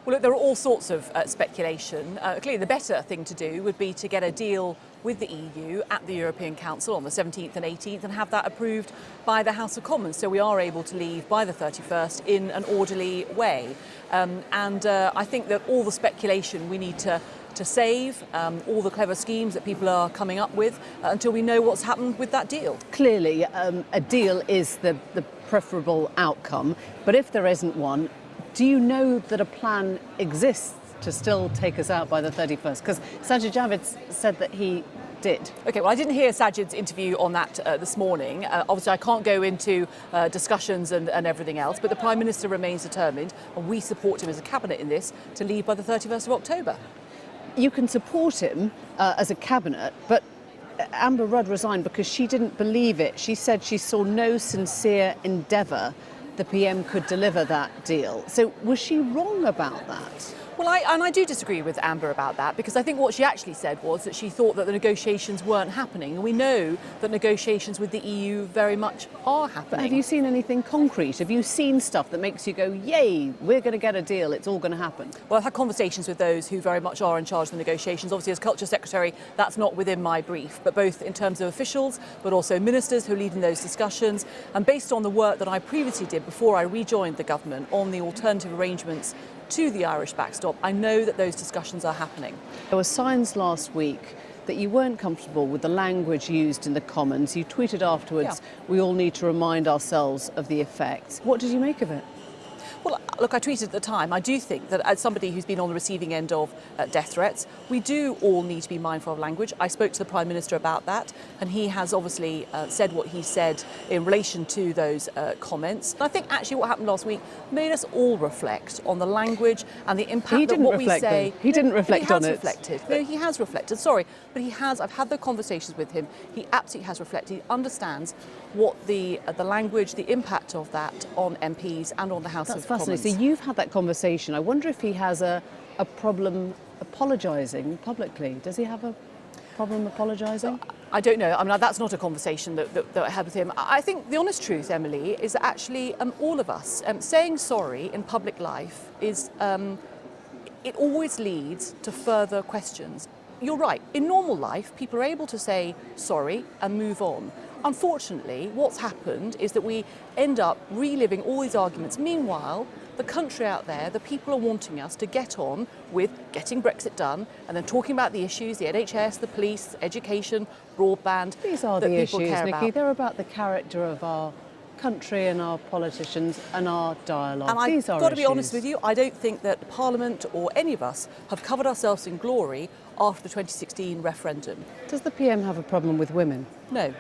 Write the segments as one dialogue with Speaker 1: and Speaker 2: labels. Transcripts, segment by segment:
Speaker 1: Well, look, there are all sorts of speculation. Clearly, the better thing to do would be to get a deal with the EU at the European Council on the 17th and 18th and have that approved by the House of Commons, so we are able to leave by the 31st in an orderly way. I think that all the speculation we need to save, all the clever schemes that people are coming up with until we know what's happened with that deal.
Speaker 2: Clearly, a deal is the preferable outcome, but if there isn't one, do you know that a plan exists to still take us out by the 31st? Because Sajid Javid said that he did.
Speaker 1: OK, well, I didn't hear Sajid's interview on that this morning. Obviously, I can't go into discussions and everything else, but the Prime Minister remains determined, and we support him as a cabinet in this, to leave by the 31st of October.
Speaker 2: You can support him as a cabinet, but Amber Rudd resigned because she didn't believe it. She said she saw no sincere endeavour the PM could deliver that deal. So was she wrong about that?
Speaker 1: Well, I do disagree with Amber about that, because I think what she actually said was that she thought that the negotiations weren't happening. And we know that negotiations with the EU very much are happening.
Speaker 2: But have you seen anything concrete? Have you seen stuff that makes you go, yay, we're going to get a deal, it's all going to happen?
Speaker 1: Well, I've had conversations with those who very much are in charge of the negotiations. Obviously, as Culture Secretary, that's not within my brief, but both in terms of officials, but also ministers who are leading those discussions. And based on the work that I previously did before I rejoined the government on the alternative arrangements to the Irish backstop, I know that those discussions are happening.
Speaker 2: There were signs last week that you weren't comfortable with the language used in the Commons. You tweeted afterwards, we all need to remind ourselves of the effects. What did you make of it?
Speaker 1: Well, look, I tweeted at the time, I do think that as somebody who's been on the receiving end of death threats, we do all need to be mindful of language. I spoke to the Prime Minister about that, and he has obviously said what he said in relation to those comments. And I think actually what happened last week made us all reflect on the language and the impact that what we say...
Speaker 2: He didn't reflect on it.
Speaker 1: Reflected. No, he has reflected, sorry. But he has, I've had the conversations with him, he absolutely has reflected. He understands what the language, the impact of that on MPs and on the House of Commons.
Speaker 2: That's fascinating. So you've had that conversation. I wonder if he has a problem apologising publicly. Does he have a problem apologising?
Speaker 1: I don't know. I mean, that's not a conversation that I had with him. I think the honest truth, Emily, is that actually all of us, saying sorry in public life is, it always leads to further questions. You're right. In normal life, people are able to say sorry and move on. Unfortunately, what's happened is that we end up reliving all these arguments. Meanwhile, the country out there, the people are wanting us to get on with getting Brexit done and then talking about the issues, the NHS, the police, education, broadband.
Speaker 2: These are the issues, Nicky. They're about the character of our country and our politicians and our dialogue.
Speaker 1: And I've got to be honest with you, I don't think that Parliament or any of us have covered ourselves in glory after the 2016 referendum.
Speaker 2: Does the PM have a problem with women?
Speaker 1: No.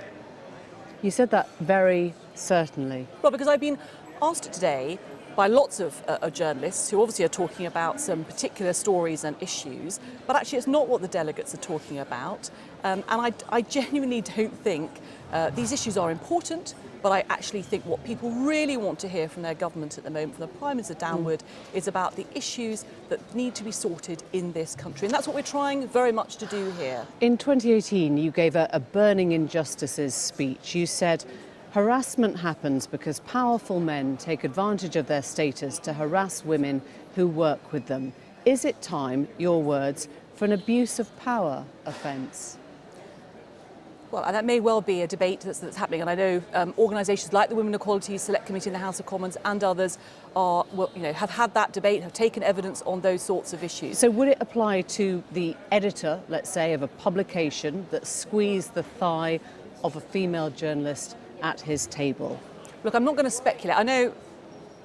Speaker 2: You said that very certainly.
Speaker 1: Well, because I've been asked today by lots of journalists who obviously are talking about some particular stories and issues, but actually it's not what the delegates are talking about. And I genuinely don't think these issues are important, but I actually think what people really want to hear from their government at the moment, from the Prime Minister downward, is about the issues that need to be sorted in this country. And that's what we're trying very much to do here.
Speaker 2: In 2018, you gave a burning injustices speech. You said, harassment happens because powerful men take advantage of their status to harass women who work with them. Is it time, your words, for an abuse of power offence?
Speaker 1: Well, and that may well be a debate that's happening, and I know organisations like the Women Equality Select Committee in the House of Commons and others are, well, have had that debate, have taken evidence on those sorts of issues.
Speaker 2: So would it apply to the editor, let's say, of a publication that squeezed the thigh of a female journalist at his table?
Speaker 1: Look, I'm not going to speculate.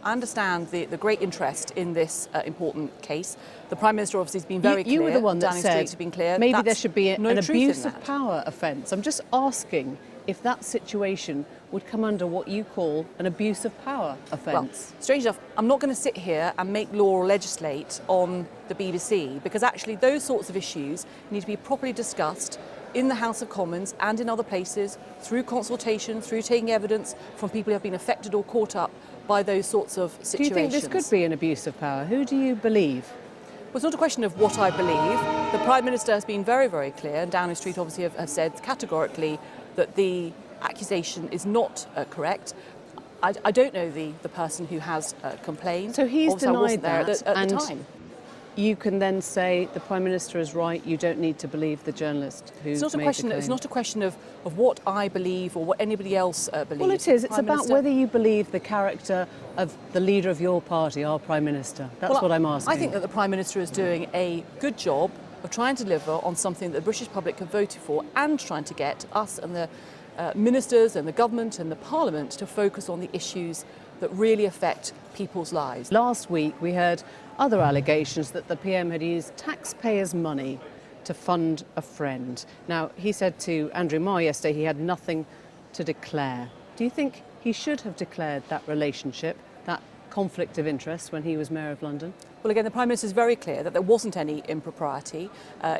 Speaker 1: I understand the great interest in this important case. The Prime Minister obviously has been very clear.
Speaker 2: You were the one that said maybe there should be an abuse of power offence. I'm just asking if that situation would come under what you call an abuse of power offence.
Speaker 1: Well, strange enough, I'm not going to sit here and make law or legislate on the BBC, because actually those sorts of issues need to be properly discussed in the House of Commons and in other places, through consultation, through taking evidence from people who have been affected or caught up by those sorts of situations.
Speaker 2: Do you think this could be an abuse of power? Who do you believe?
Speaker 1: Well, it's not a question of what I believe. The Prime Minister has been very, very clear, and Downing Street obviously have said categorically that the accusation is not correct. I don't know the person who has complained.
Speaker 2: So he's
Speaker 1: obviously
Speaker 2: denied that
Speaker 1: at the time.
Speaker 2: you can then say the Prime Minister is right, you don't need to believe the journalist who
Speaker 1: It's not a
Speaker 2: made
Speaker 1: question.
Speaker 2: the claim.
Speaker 1: It's not a question of what I believe or what anybody else believes.
Speaker 2: Well, it is.
Speaker 1: The
Speaker 2: It's
Speaker 1: Prime
Speaker 2: about
Speaker 1: Minister-
Speaker 2: whether you believe the character of the leader of your party, our Prime Minister. That's
Speaker 1: Well,
Speaker 2: what I'm asking.
Speaker 1: I think that the Prime Minister is doing a good job of trying to deliver on something that the British public have voted for, and trying to get us and the ministers and the government and the Parliament to focus on the issues that really affect people's lives.
Speaker 2: Last week we heard other allegations that the PM had used taxpayers' money to fund a friend. Now, he said to Andrew Marr yesterday he had nothing to declare. Do you think he should have declared that relationship, that conflict of interest, when he was Mayor of London?
Speaker 1: Well, again, the Prime Minister is very clear that there wasn't any impropriety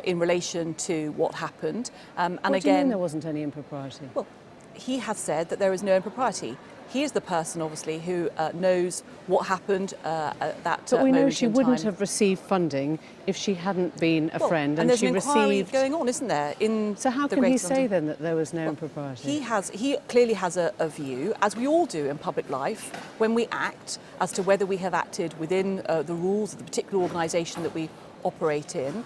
Speaker 1: in relation to what happened. And
Speaker 2: What
Speaker 1: again,
Speaker 2: do you mean there wasn't any impropriety?
Speaker 1: well, he has said that there is no impropriety. He is the person, obviously, who knows what happened at that
Speaker 2: But we know
Speaker 1: moment
Speaker 2: she
Speaker 1: in
Speaker 2: wouldn't
Speaker 1: time.
Speaker 2: have received funding if she hadn't been a
Speaker 1: Well,
Speaker 2: friend,
Speaker 1: and there's
Speaker 2: she
Speaker 1: an inquiry
Speaker 2: received.
Speaker 1: going on, isn't there?
Speaker 2: So how
Speaker 1: the
Speaker 2: can he
Speaker 1: Greater
Speaker 2: say
Speaker 1: London-
Speaker 2: then that there was no impropriety?
Speaker 1: He clearly has a view, as we all do in public life, when we act, as to whether we have acted within the rules of the particular organisation that we operate in.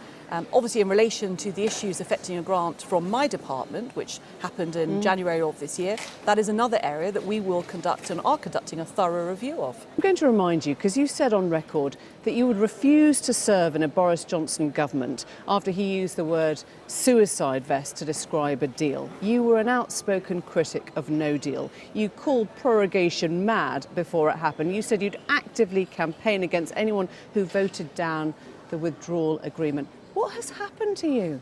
Speaker 1: Obviously, in relation to the issues affecting a grant from my department, which happened in January of this year, that is another area that we will conduct and are conducting a thorough review of.
Speaker 2: I'm going to remind you, because you said on record that you would refuse to serve in a Boris Johnson government after he used the word suicide vest to describe a deal. You were an outspoken critic of no deal. You called prorogation mad before it happened. You said you'd actively campaign against anyone who voted down the withdrawal agreement. What has happened to you?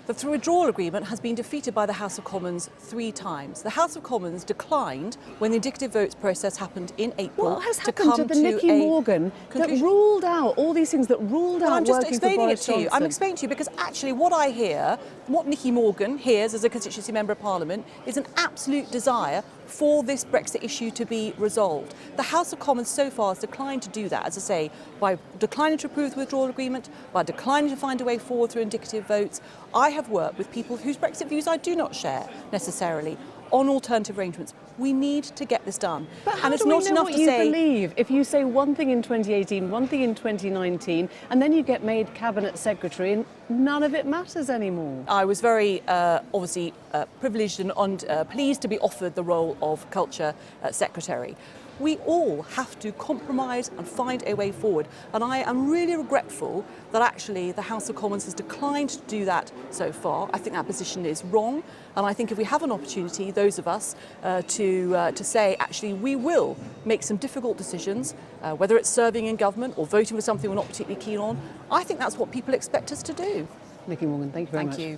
Speaker 1: The withdrawal agreement has been defeated by the House of Commons 3 times. The House of Commons declined when the indicative votes process happened in April.
Speaker 2: What has
Speaker 1: to
Speaker 2: happened to
Speaker 1: come
Speaker 2: the Nicky
Speaker 1: a
Speaker 2: Morgan that
Speaker 1: conclusion.
Speaker 2: ruled out all these things, that ruled
Speaker 1: Well,
Speaker 2: out
Speaker 1: I'm just
Speaker 2: working for
Speaker 1: explaining it
Speaker 2: Boris
Speaker 1: to you.
Speaker 2: Johnson?
Speaker 1: I'm explaining to you because actually what I hear, what Nicky Morgan hears as a constituency member of Parliament, is an absolute desire for this Brexit issue to be resolved. The House of Commons so far has declined to do that, as I say, by declining to approve the withdrawal agreement, by declining to find a way forward through indicative votes. I have worked with people whose Brexit views I do not share necessarily on alternative arrangements. We need to get this done.
Speaker 2: But how
Speaker 1: and it's
Speaker 2: do we
Speaker 1: not
Speaker 2: know
Speaker 1: enough
Speaker 2: what
Speaker 1: to
Speaker 2: you
Speaker 1: say
Speaker 2: believe if you say one thing in 2018, one thing in 2019, and then you get made cabinet secretary and none of it matters anymore?
Speaker 1: I was very obviously privileged and pleased to be offered the role of Culture Secretary. We all have to compromise and find a way forward. And I am really regretful that actually the House of Commons has declined to do that so far. I think that position is wrong. And I think if we have an opportunity, those of us, to say, actually, we will make some difficult decisions, whether it's serving in government or voting for something we're not particularly keen on, I think that's what people expect us to do.
Speaker 2: Nicky Morgan, thank you very much.
Speaker 1: Thank you.